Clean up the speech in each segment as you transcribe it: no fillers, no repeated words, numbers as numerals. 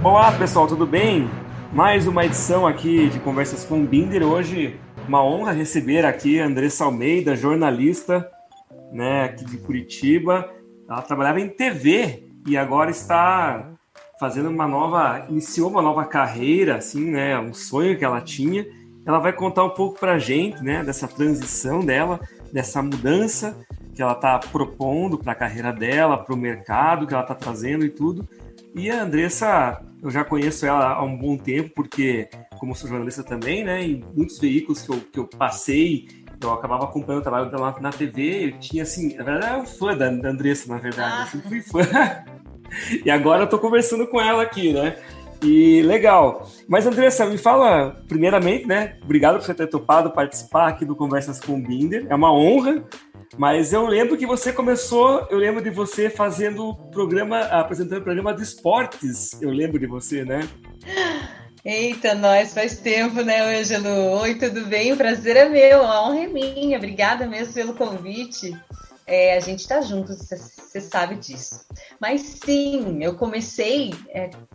Olá pessoal, tudo bem? Mais uma edição aqui de Conversas com o Binder. Hoje, uma honra receber aqui a Andressa Almeida, jornalista, né, aqui de Curitiba. Ela trabalhava em TV e agora está fazendo iniciou uma nova carreira, assim, né, um sonho que ela tinha. Ela vai contar um pouco para a gente, né, dessa transição dela, dessa mudança que ela está propondo para a carreira dela, para o mercado que ela está trazendo e tudo. E a Andressa, eu já conheço ela há um bom tempo, porque, como sou jornalista também, né, em muitos veículos que eu passei, eu acabava acompanhando o trabalho dela na TV, eu tinha, assim, na verdade, eu era um fã da Andressa, na verdade, eu sempre fui fã. E agora eu tô conversando com ela aqui, né? E legal. Mas, Andressa, me fala, primeiramente, né? Obrigado por você ter topado participar aqui do Conversas com o Binder. É uma honra. Mas eu lembro que você começou, eu lembro de você fazendo programa, apresentando programa de esportes. Eu lembro de você, né? Eita, nós faz tempo, né, Ângelo? Oi, tudo bem? O prazer é meu, a honra é minha. Obrigada mesmo pelo convite. A gente tá junto, você sabe disso. Mas sim, eu comecei,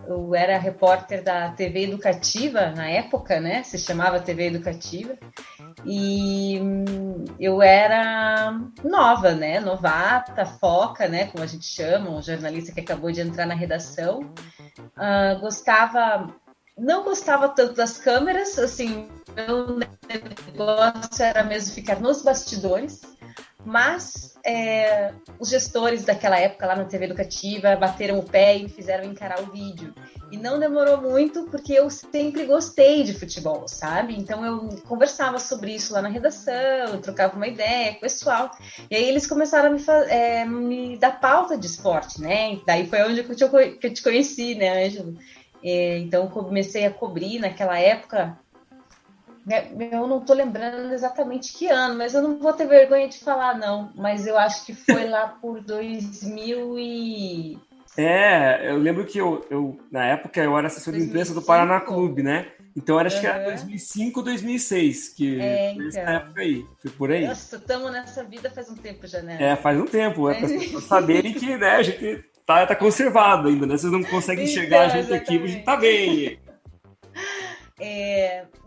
eu era repórter da TV Educativa na época, né? Se chamava TV Educativa. E eu era nova, né? Novata, foca, né? Como a gente chama, um jornalista que acabou de entrar na redação. Não gostava tanto das câmeras, assim, meu negócio era mesmo ficar nos bastidores, mas os gestores daquela época lá na TV Educativa bateram o pé e me fizeram encarar o vídeo. E não demorou muito, porque eu sempre gostei de futebol, sabe? Então eu conversava sobre isso lá na redação, eu trocava uma ideia com o pessoal. E aí eles começaram a me dar pauta de esporte, né? Daí foi onde que eu te conheci, né, Ângelo? Então comecei a cobrir naquela época. Eu não estou lembrando exatamente que ano, mas eu não vou ter vergonha de falar, não. Mas eu acho que foi lá por 2000 e... Eu lembro que na época, eu era assessor de imprensa do Paraná 2005? Clube, né? Então, acho que era Uhum. 2005, 2006, que foi essa Então. época aí, foi por aí. Nossa, estamos nessa vida faz um tempo já, né? Faz um tempo, para as Mas, pessoas saberem que, né, a gente tá conservado ainda, né? Vocês não conseguem enxergar a então, gente aqui, mas a gente tá exatamente. bem.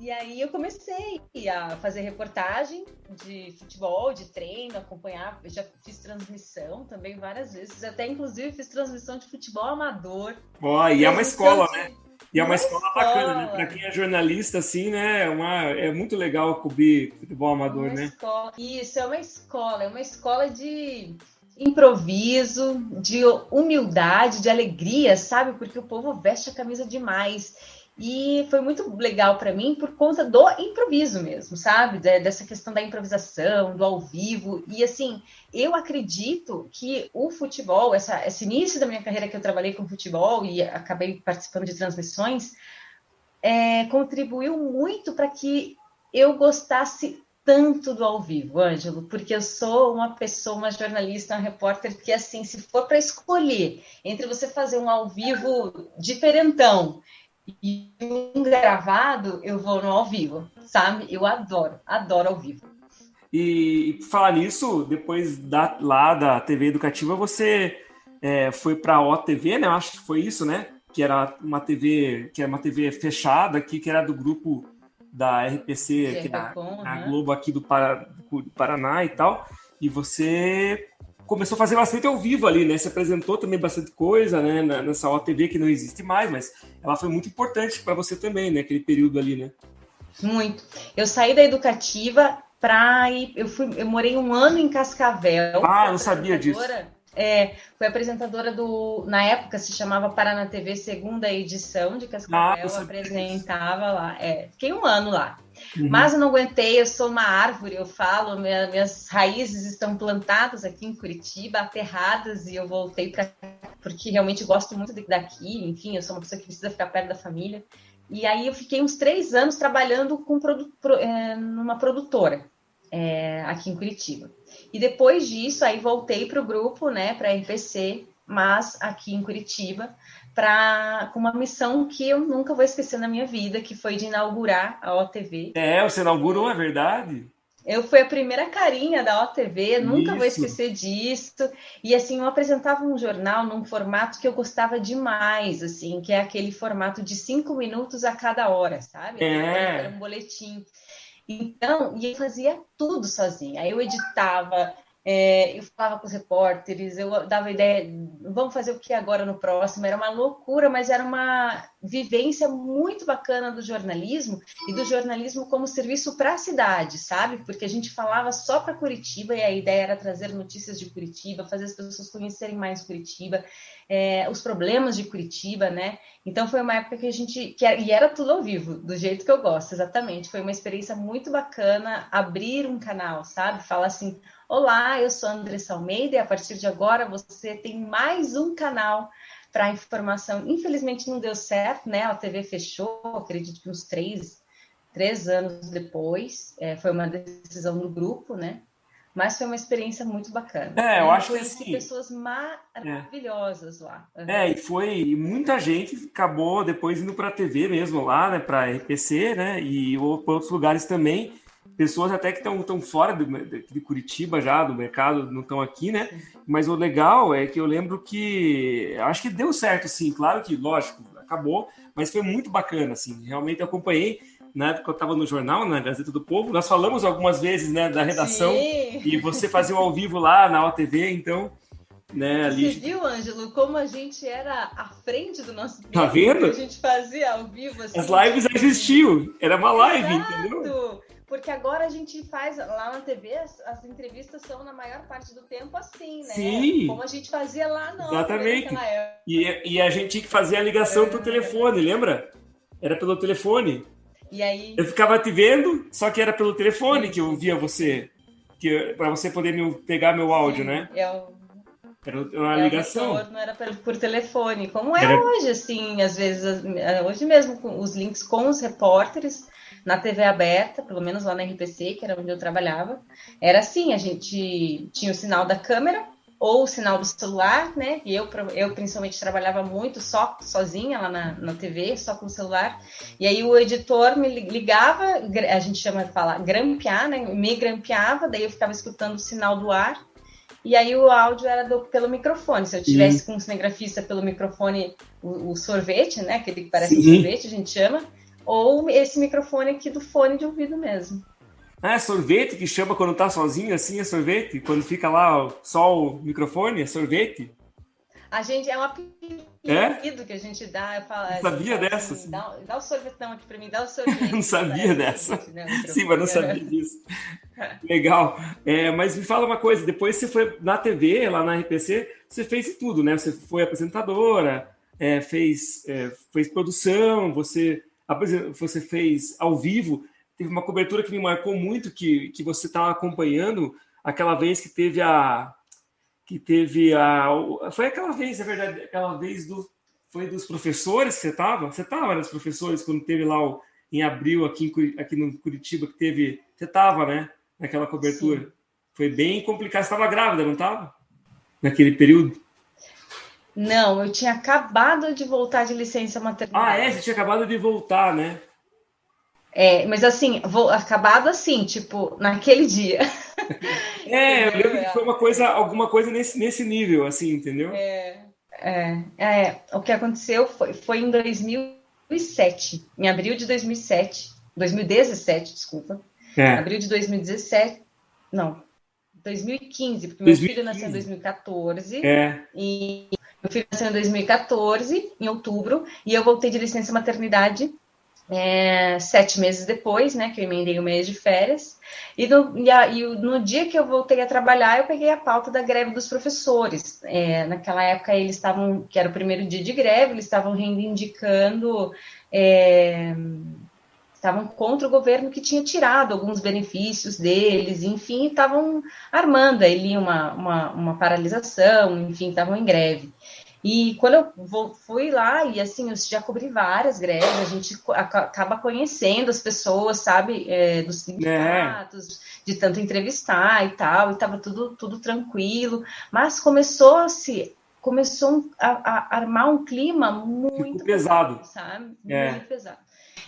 E aí eu comecei a fazer reportagem de futebol, de treino, acompanhar. Eu já fiz transmissão também várias vezes, até inclusive fiz transmissão de futebol amador, Ó, e é uma transmissão escola, né? de E é uma uma escola bacana, né? Para escola. quem é jornalista, assim, né? É muito legal cobrir futebol amador, Uma né? escola. Isso, é uma escola de improviso, de humildade, de alegria, sabe? Porque o povo veste a camisa demais. E foi muito legal para mim por conta do improviso mesmo, sabe? Dessa questão da improvisação, do ao vivo. E assim, eu acredito que o futebol, esse início da minha carreira que eu trabalhei com futebol e acabei participando de transmissões, contribuiu muito para que eu gostasse tanto do ao vivo, Ângelo, porque eu sou uma pessoa, uma jornalista, uma repórter que, assim, se for para escolher entre você fazer um ao vivo diferentão e um gravado, eu vou no ao vivo, sabe? Eu adoro, adoro ao vivo. E por falar nisso, depois lá da TV Educativa, você foi para a OTV, né? Eu acho que foi isso, né? Que era uma TV fechada aqui, que era do grupo da RPC, que é GRPcom, a uhum. Globo aqui do Paraná e tal. E você começou a fazer bastante ao vivo ali, né? Você apresentou também bastante coisa, né? Nessa OTV que não existe mais, mas ela foi muito importante para você também, né? Aquele período ali, né? Muito. Eu saí da educativa para ir. Eu morei um ano em Cascavel, Ah, fui eu não sabia disso. apresentadora. Fui apresentadora na época se chamava Paraná TV, segunda edição de Ah, eu Cascavel, sabia disso. apresentava lá. Fiquei um ano lá. Mas Uhum. eu não aguentei, eu sou uma árvore, eu falo, minhas raízes estão plantadas aqui em Curitiba, aterradas, e eu voltei para porque realmente gosto muito daqui, enfim, eu sou uma pessoa que precisa ficar perto da família. E aí eu fiquei uns 3 anos trabalhando numa produtora aqui em Curitiba. E depois disso, aí voltei para o grupo, né, para a RPC, mas aqui em Curitiba, com uma missão que eu nunca vou esquecer na minha vida, que foi de inaugurar a OTV. Você inaugurou, é verdade? Eu fui a primeira carinha da OTV, nunca vou Isso. esquecer disso. E assim, eu apresentava um jornal num formato que eu gostava demais, assim, que é aquele formato de 5 minutos a cada hora, sabe? Era É. um boletim. Então, e eu fazia tudo sozinha. Aí eu editava, eu falava com os repórteres, eu dava ideia, vamos fazer o que agora no próximo? Era uma loucura, mas era uma vivência muito bacana do jornalismo e do jornalismo como serviço para a cidade, sabe? Porque a gente falava só para Curitiba e a ideia era trazer notícias de Curitiba, fazer as pessoas conhecerem mais Curitiba, os problemas de Curitiba, né? Então foi uma época que a gente. E era tudo ao vivo, do jeito que eu gosto, exatamente. Foi uma experiência muito bacana abrir um canal, sabe? Falar assim: olá, eu sou a Andressa Almeida e a partir de agora você tem mais um canal para informação. Infelizmente não deu certo, né? A TV fechou, acredito que uns 3 anos depois. Foi uma decisão do grupo, né? Mas foi uma experiência muito bacana. Eu E acho que conheci assim. pessoas É. maravilhosas lá. É, Uhum. e muita gente acabou depois indo para a TV mesmo lá, né, para RPC, né, e para outros lugares também. Pessoas até que estão fora de Curitiba já, do mercado, não estão aqui, né? Mas o legal é que eu lembro que acho que deu certo, sim. Claro que, lógico, acabou, mas foi muito bacana, assim. Realmente eu acompanhei na época que eu estava no jornal, na Gazeta do Povo. Nós falamos algumas vezes, né, da redação Sim. e você fazia o ao vivo lá na OTV, então, né, ali a Você gente viu, Ângelo, como a gente era à frente do nosso tá tempo, que a vendo? gente fazia ao vivo, As assim, lives existiam, era uma live, entendeu? Exato! Porque agora a gente faz, lá na TV, as entrevistas são, na maior parte do tempo, assim, né? Como Sim, a gente fazia lá na OTV naquela exatamente. época. E a gente tinha que fazer a ligação pro telefone, lembra? Era pelo telefone. E aí, Eu ficava te vendo, só que era pelo telefone que eu isso, via você, que para você poder pegar meu áudio, sim, né? Era uma o ligação. retorno era por telefone, como é Era, hoje, assim, às vezes, hoje mesmo, com os links com os repórteres na TV aberta, pelo menos lá na RPC, que era onde eu trabalhava, era assim, a gente tinha o sinal da câmera ou o sinal do celular, né? E eu principalmente trabalhava muito sozinha lá na TV, só com o celular. E aí o editor me ligava, a gente chama de falar grampear, né? Me grampeava, daí eu ficava escutando o sinal do ar. E aí o áudio era pelo microfone. Se eu sim, tivesse com um cinegrafista pelo microfone, o sorvete, né? Aquele que parece um sim. sorvete, a gente chama. Ou esse microfone aqui do fone de ouvido mesmo. Ah, é sorvete que chama quando tá sozinho assim, é sorvete? Quando fica lá só o microfone, é sorvete? A gente é um É? apelido que a gente dá. Não A gente sabia fala dessa, assim, assim. dá o sorvetão aqui para mim, dá o Não sorvete, que sabia parece um dessa. sorvete, né? O Sim, mas não microfone. sabia disso. Legal. Mas me fala uma coisa, depois você foi na TV, lá na RPC, você fez tudo, né? Você foi apresentadora, fez produção, você fez ao vivo. Teve uma cobertura que me marcou muito, que você estava acompanhando aquela vez que teve foi aquela vez, é verdade, aquela vez foi dos professores que você estava? Você estava nos professores quando teve lá em abril aqui no Curitiba que teve, você estava, né? Naquela Sim. cobertura. Foi bem complicado. Você estava grávida, não estava? Naquele período? Não, eu tinha acabado de voltar de licença Ah, você tinha maternidade. acabado de voltar, né? Mas assim, acabado assim, tipo, naquele dia. Eu Entendeu? lembro que foi alguma coisa nesse nível, assim, entendeu? O que aconteceu foi em 2007, em abril de 2007, 2017, desculpa, É, abril de 2017, não, 2015, porque meu filho nasceu em 2015. 2014, É, e meu filho nasceu em 2014, em outubro, e eu voltei de licença maternidade 7 meses depois, né, que eu emendei 1 mês de férias, no dia que eu voltei a trabalhar, eu peguei a pauta da greve dos professores. Naquela época, eles estavam, que era o primeiro dia de greve, eles estavam reivindicando, estavam contra o governo que tinha tirado alguns benefícios deles, enfim, estavam armando ali uma paralisação, enfim, estavam em greve. E quando eu fui lá, e assim, eu já cobri várias greves, a gente acaba conhecendo as pessoas, sabe, dos é, sindicatos, de tanto entrevistar e tal, e estava tudo tranquilo, mas começou a armar um clima ficou muito pesado, pesado. sabe? É, Muito pesado.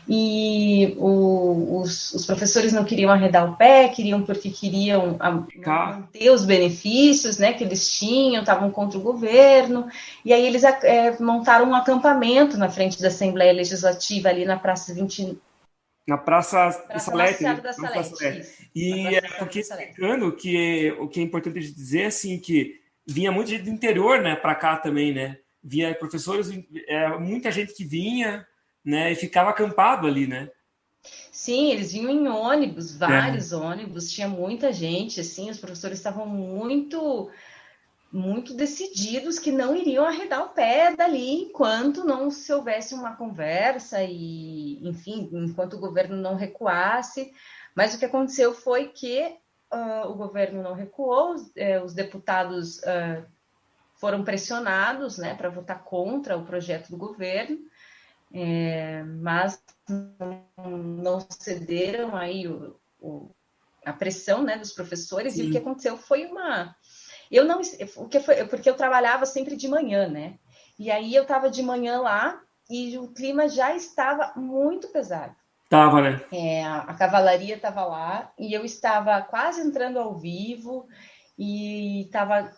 e os professores não queriam arredar o pé, porque queriam manter os benefícios, né, que eles tinham, estavam contra o governo, e aí eles montaram um acampamento na frente da Assembleia Legislativa, ali na Praça 20. Na Praça Salete. E porque explicando que o que é importante dizer, assim, que vinha muita gente do interior, né, para cá também, né? Vinha professores, muita gente que vinha, né, e ficava acampado ali, né? Sim, eles vinham em ônibus, vários ônibus, tinha muita gente, assim, os professores estavam muito decididos que não iriam arredar o pé dali enquanto não se houvesse uma conversa e, enfim, enquanto o governo não recuasse. Mas o que aconteceu foi que o governo não recuou, os deputados foram pressionados, né, para votar contra o projeto do governo, mas não cederam aí a pressão, né, dos professores. Sim. E o que aconteceu foi porque eu trabalhava sempre de manhã, né? E aí eu estava de manhã lá e o clima já estava muito pesado. Tava, né? A cavalaria estava lá e eu estava quase entrando ao vivo e estava...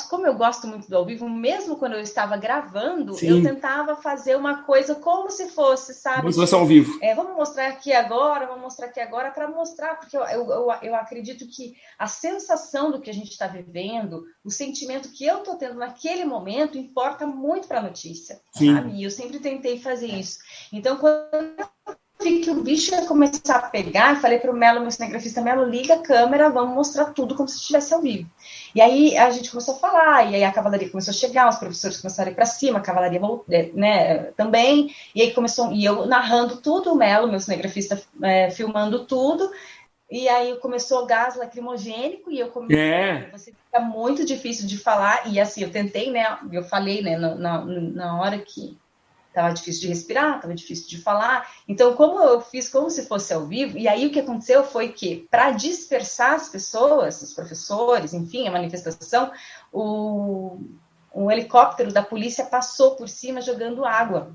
como eu gosto muito do ao vivo, mesmo quando eu estava gravando, sim, eu tentava fazer uma coisa como se fosse, sabe? Como se fosse ao vivo. Vamos mostrar aqui agora, para mostrar, porque eu acredito que a sensação do que a gente está vivendo, o sentimento que eu estou tendo naquele momento, importa muito para a notícia, sim, sabe? E eu sempre tentei fazer isso. Então, quando eu vi que o bicho ia começar a pegar, falei para o Melo, meu cinegrafista, Melo, liga a câmera, vamos mostrar tudo como se estivesse ao vivo. E aí a gente começou a falar, e aí a cavalaria começou a chegar, os professores começaram a ir para cima, a cavalaria, né, também, e aí começou, e eu narrando tudo, o Melo, meu cinegrafista, filmando tudo, e aí começou o gás lacrimogênico, e eu comecei, você fica muito difícil de falar, e assim, eu tentei, né, eu falei, né, na hora que estava difícil de respirar, estava difícil de falar. Então, como eu fiz como se fosse ao vivo, e aí o que aconteceu foi que, para dispersar as pessoas, os professores, enfim, a manifestação, um helicóptero da polícia passou por cima jogando água.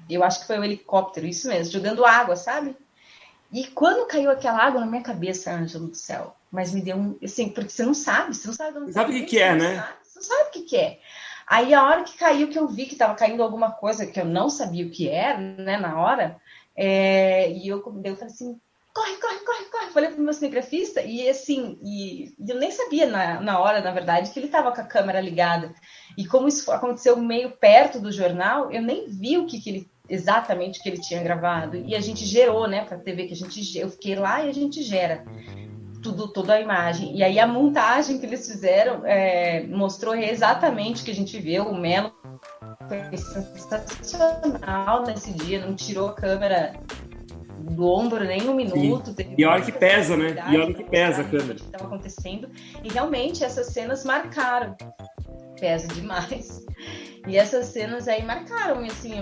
Eu acho que foi o helicóptero, isso mesmo, jogando água, sabe? E quando caiu aquela água na minha cabeça, Ângelo do céu, mas me deu um... Assim, porque você não sabe de onde sabe o que é, né? Você não sabe o que é. Aí, a hora que caiu, que eu vi que estava caindo alguma coisa que eu não sabia o que era, né, na hora, e eu falei assim, corre. Falei para o meu cinegrafista, e assim, eu nem sabia na hora, na verdade, que ele estava com a câmera ligada. E como isso aconteceu meio perto do jornal, eu nem vi exatamente o que ele tinha gravado. E a gente gerou, né, para a TV, eu fiquei lá e a gente gera toda a imagem. E aí a montagem que eles fizeram mostrou exatamente o que a gente viu. O Melo foi sensacional nesse dia, não tirou a câmera do ombro nem um minuto. E olha que pesa, né? E olha que pesa a câmera. O que estava acontecendo. E realmente essas cenas marcaram. Pesa demais. E essas cenas aí marcaram, assim,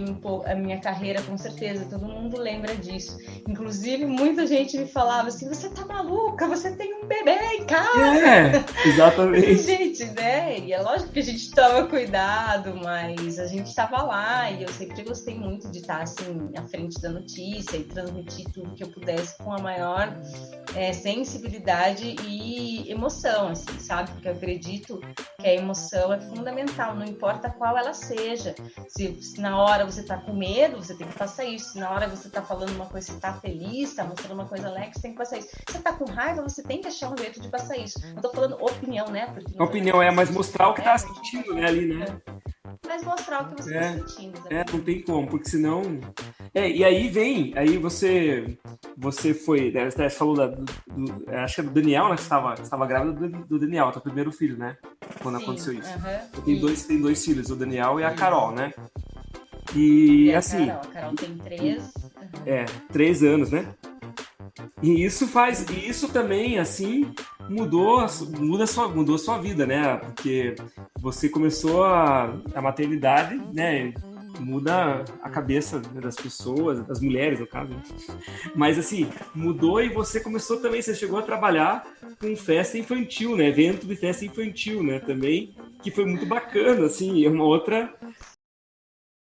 a minha carreira, com certeza. Todo mundo lembra disso. Inclusive, muita gente me falava assim, você tá maluca? Você tem um bebê em casa. Exatamente. Gente, né? E é lógico que a gente toma cuidado, mas a gente estava lá e eu sempre gostei muito de estar, assim, à frente da notícia e transmitir tudo que eu pudesse com a maior sensibilidade e emoção, assim, sabe? Porque eu acredito que a emoção é fundamental, não importa qual ela seja. Se na hora você tá com medo, você tem que passar isso. Se na hora você tá falando uma coisa, você tá feliz, tá mostrando uma coisa alegre, você tem que passar isso. Se você tá com raiva, você tem que achar um jeito de passar isso. Não tô falando opinião, né? Porque opinião mas mostrar o que tá sentindo, né, ali, né? Mas mostrar o que você tá sentindo. Não tem como, porque senão... e aí você foi... Né, você falou acho que é do Daniel, né? Você estava grávida do Daniel, teu primeiro filho, né? Quando aconteceu isso. Tem dois filhos, o Daniel e a Carol, né? E assim... A Carol tem 3. 3 anos, né? E isso também, assim, mudou a sua vida, né? Porque você começou a maternidade, né? Muda a cabeça, né, das pessoas, das mulheres, no caso. Mas, assim, mudou e você começou também, você chegou a trabalhar com festa infantil, né? Evento de festa infantil, né? Também, que foi muito bacana, assim, é uma outra